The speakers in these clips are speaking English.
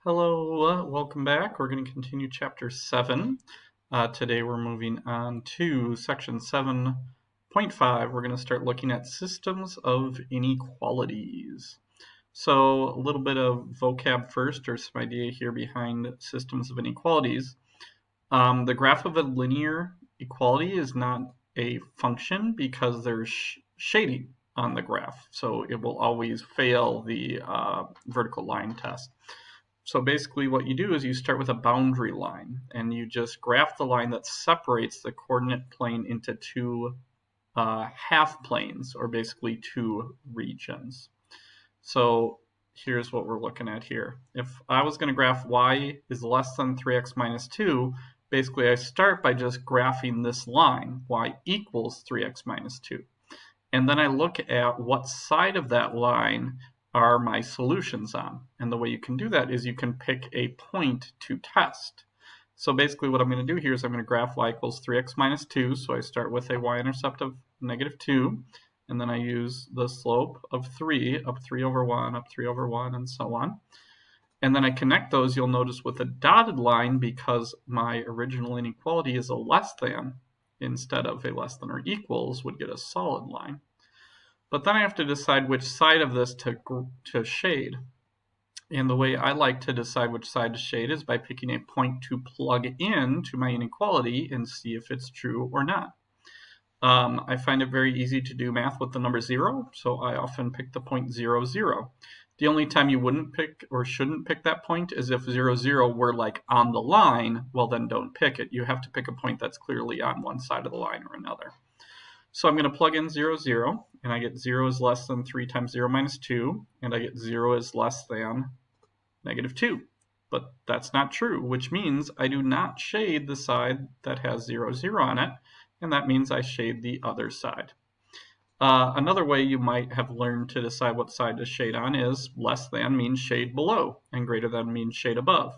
Hello, welcome back. We're going to continue chapter 7. Today we're moving on to section 7.5. We're going to start looking at systems of inequalities. So a little bit of vocab first, or some idea here behind systems of inequalities. The graph of a linear equality is not a function because there's shading on the graph. So it will always fail the vertical line test. So basically what you do is you start with a boundary line and you just graph the line that separates the coordinate plane into two half planes, or basically two regions. So here's what we're looking at here. If I was going to graph y is less than 3x minus 2, basically I start by just graphing this line, y equals 3x minus 2. And then I look at what side of that line are my solutions on. And the way you can do that is you can pick a point to test. So basically what I'm going to do here is I'm going to graph y equals 3x minus 2. So I start with a y-intercept of negative 2. And then I use the slope of 3, up 3 over 1, up 3 over 1, and so on. And then I connect those, you'll notice, with a dotted line because my original inequality is a less than. Instead of a less than or equals would get a solid line. But then I have to decide which side of this to shade. And the way I like to decide which side to shade is by picking a point to plug in to my inequality and see if it's true or not. I find it very easy to do math with the number 0, so I often pick the point 0, 0. The only time you wouldn't pick or shouldn't pick that point is if 0, 0 were like on the line. Well, then don't pick it. You have to pick a point that's clearly on one side of the line or another. So I'm going to plug in 0, 0, and I get 0 is less than 3 times 0 minus 2, and I get 0 is less than negative 2. But that's not true, which means I do not shade the side that has 0, 0 on it, and that means I shade the other side. Another way you might have learned to decide what side to shade on is less than means shade below, and greater than means shade above.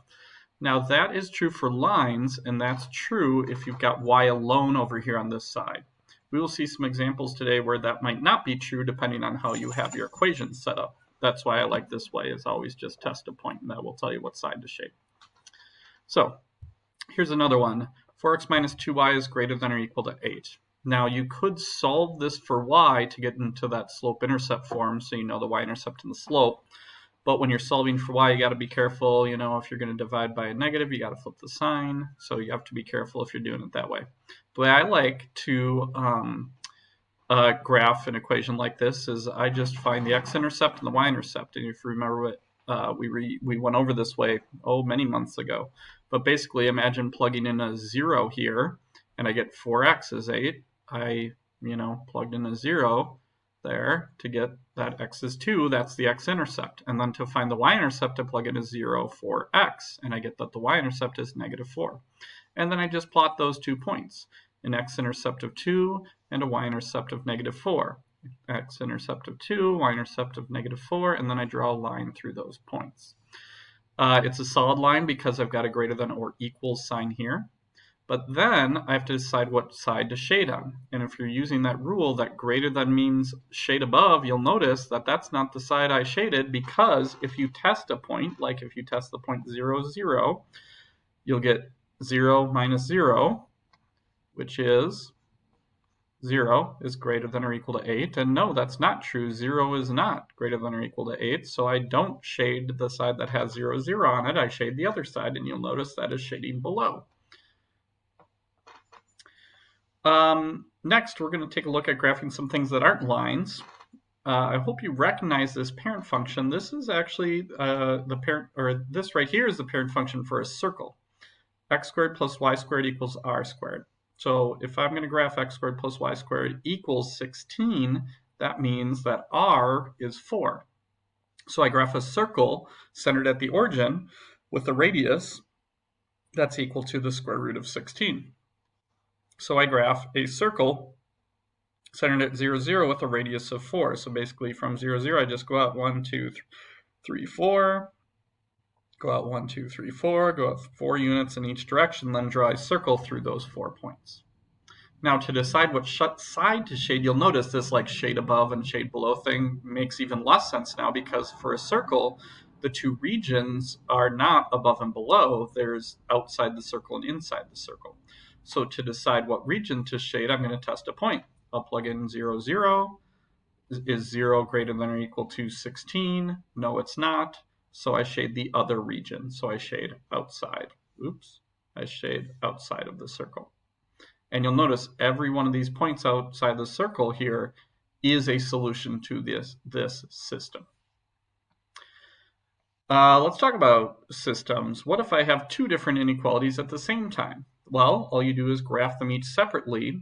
Now that is true for lines, and that's true if you've got y alone over here on this side. We will see some examples today where that might not be true depending on how you have your equations set up. That's why I like this way, is always just test a point, and that will tell you what side to shade. So here's another one. 4x minus 2y is greater than or equal to 8. Now you could solve this for y to get into that slope-intercept form, so you know the y-intercept and the slope. But when you're solving for y, you got to be careful. You know, if you're going to divide by a negative, you got to flip the sign. So you have to be careful if you're doing it that way. The way I like to graph an equation like this is I just find the x-intercept and the y-intercept. And if you remember what we went over this way, many months ago. But basically, imagine plugging in a 0 here, and I get 4x is 8. I, plugged in a 0 there to get that x is 2, that's the x-intercept. And then to find the y-intercept, I plug in a 0 for x, and I get that the y-intercept is negative 4. And then I just plot those 2 points, an x-intercept of 2 and a y-intercept of negative 4. X-intercept of 2, y-intercept of negative 4, and then I draw a line through those points. It's a solid line because I've got a greater than or equals sign here. But then I have to decide what side to shade on. And if you're using that rule that greater than means shade above, you'll notice that that's not the side I shaded, because if you test a point, like if you test the point 0, 0, you'll get 0 minus 0, which is 0 is greater than or equal to 8. And no, that's not true. 0 is not greater than or equal to 8. So I don't shade the side that has 0, 0 on it. I shade the other side, and you'll notice that is shading below. Next, we're going to take a look at graphing some things that aren't lines. I hope you recognize this parent function. This is actually the parent, or this right here is the parent function for a circle. X squared plus y squared equals r squared. So if I'm going to graph x squared plus y squared equals 16, that means that r is 4. So I graph a circle centered at the origin with a radius that's equal to the square root of 16. So I graph a circle centered at 0, 0 with a radius of 4. So basically from 0, 0, I just go out 1, 2, 3, 4, go out 1, 2, 3, 4, go out 4 units in each direction, then draw a circle through those 4 points. Now to decide what side to shade, you'll notice this like shade above and shade below thing makes even less sense now, because for a circle, The two regions are not above and below. There's outside the circle and inside the circle. So to decide what region to shade, I'm going to test a point. I'll plug in 0, 0. Is 0 greater than or equal to 16? No, it's not. So I shade the other region. So I shade outside. Oops. I shade outside of the circle. And you'll notice every one of these points outside the circle here is a solution to this system. Let's talk about systems. What if I have two different inequalities at the same time? Well, all you do is graph them each separately,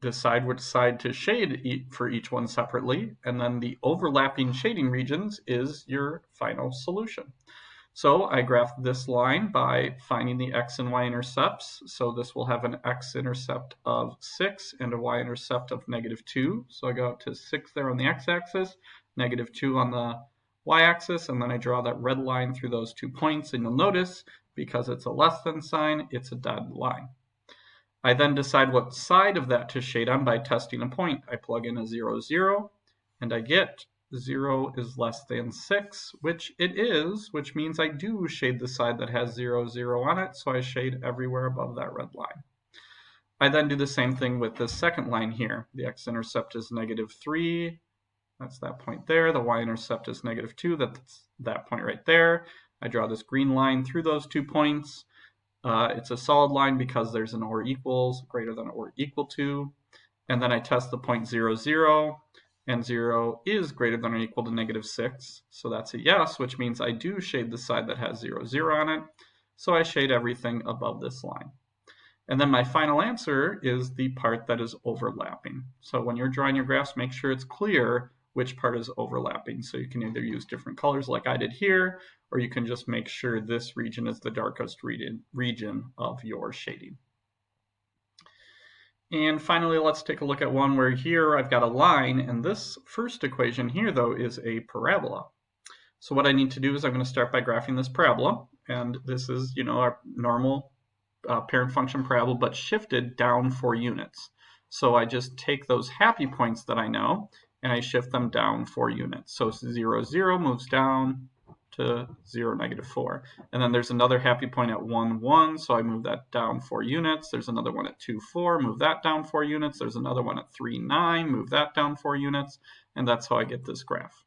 decide which side to shade for each one separately, and then the overlapping shading regions is your final solution. So I graph this line by finding the x and y intercepts. So this will have an x-intercept of 6 and a y-intercept of -2. So I go out to 6 there on the x-axis, -2 on the y-axis, and then I draw that red line through those 2 points. And you'll notice, because it's a less than sign, it's a dotted line. I then decide what side of that to shade on by testing a point. I plug in a 0, 0, and I get 0 is less than 6, which it is, which means I do shade the side that has 0, 0 on it, so I shade everywhere above that red line. I then do the same thing with the second line here. The x-intercept is -3, that's that point there. The y-intercept is -2, that's that point right there. I draw this green line through those 2 points. It's a solid line because there's an or equals, greater than or equal to. And then I test the point 0, 0, and 0 is greater than or equal to -6. So that's a yes, which means I do shade the side that has 0, 0 on it. So I shade everything above this line. And then my final answer is the part that is overlapping. So when you're drawing your graphs, make sure it's clear which part is overlapping. So you can either use different colors like I did here, or you can just make sure this region is the darkest region of your shading. And finally, let's take a look at one where here I've got a line, and this first equation here, though, is a parabola. So what I need to do is I'm going to start by graphing this parabola, and this is, our normal parent function parabola, but shifted down 4 units. So I just take those happy points that I know, and I shift them down 4 units. So 0, 0 moves down to 0, -4. And then there's another happy point at 1, 1, so I move that down 4 units. There's another one at 2, 4, move that down 4 units. There's another one at 3, 9, move that down 4 units. And that's how I get this graph.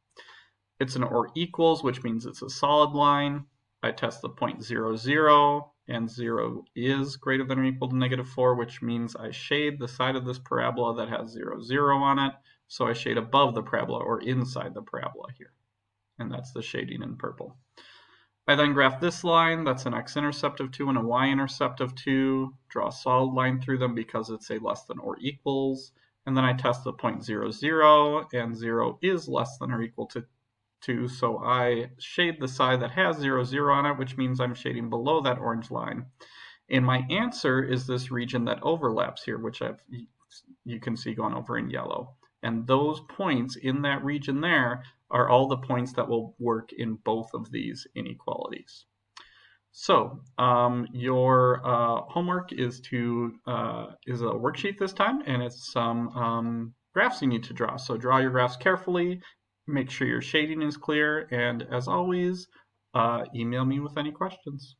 It's an or equals, which means it's a solid line. I test the point 0, 0, and 0 is greater than or equal to -4, which means I shade the side of this parabola that has 0, 0 on it. So I shade above the parabola or inside the parabola here. And that's the shading in purple. I then graph this line, that's an x-intercept of 2 and a y-intercept of 2, draw a solid line through them because it's a less than or equals, and then I test the point 0, 0, and 0 is less than or equal to 2, so I shade the side that has 0, 0 on it, which means I'm shading below that orange line. And my answer is this region that overlaps here, which you can see going over in yellow. And those points in that region there are all the points that will work in both of these inequalities. So your homework is a worksheet this time, and it's some graphs you need to draw. So draw your graphs carefully, make sure your shading is clear, and as always, email me with any questions.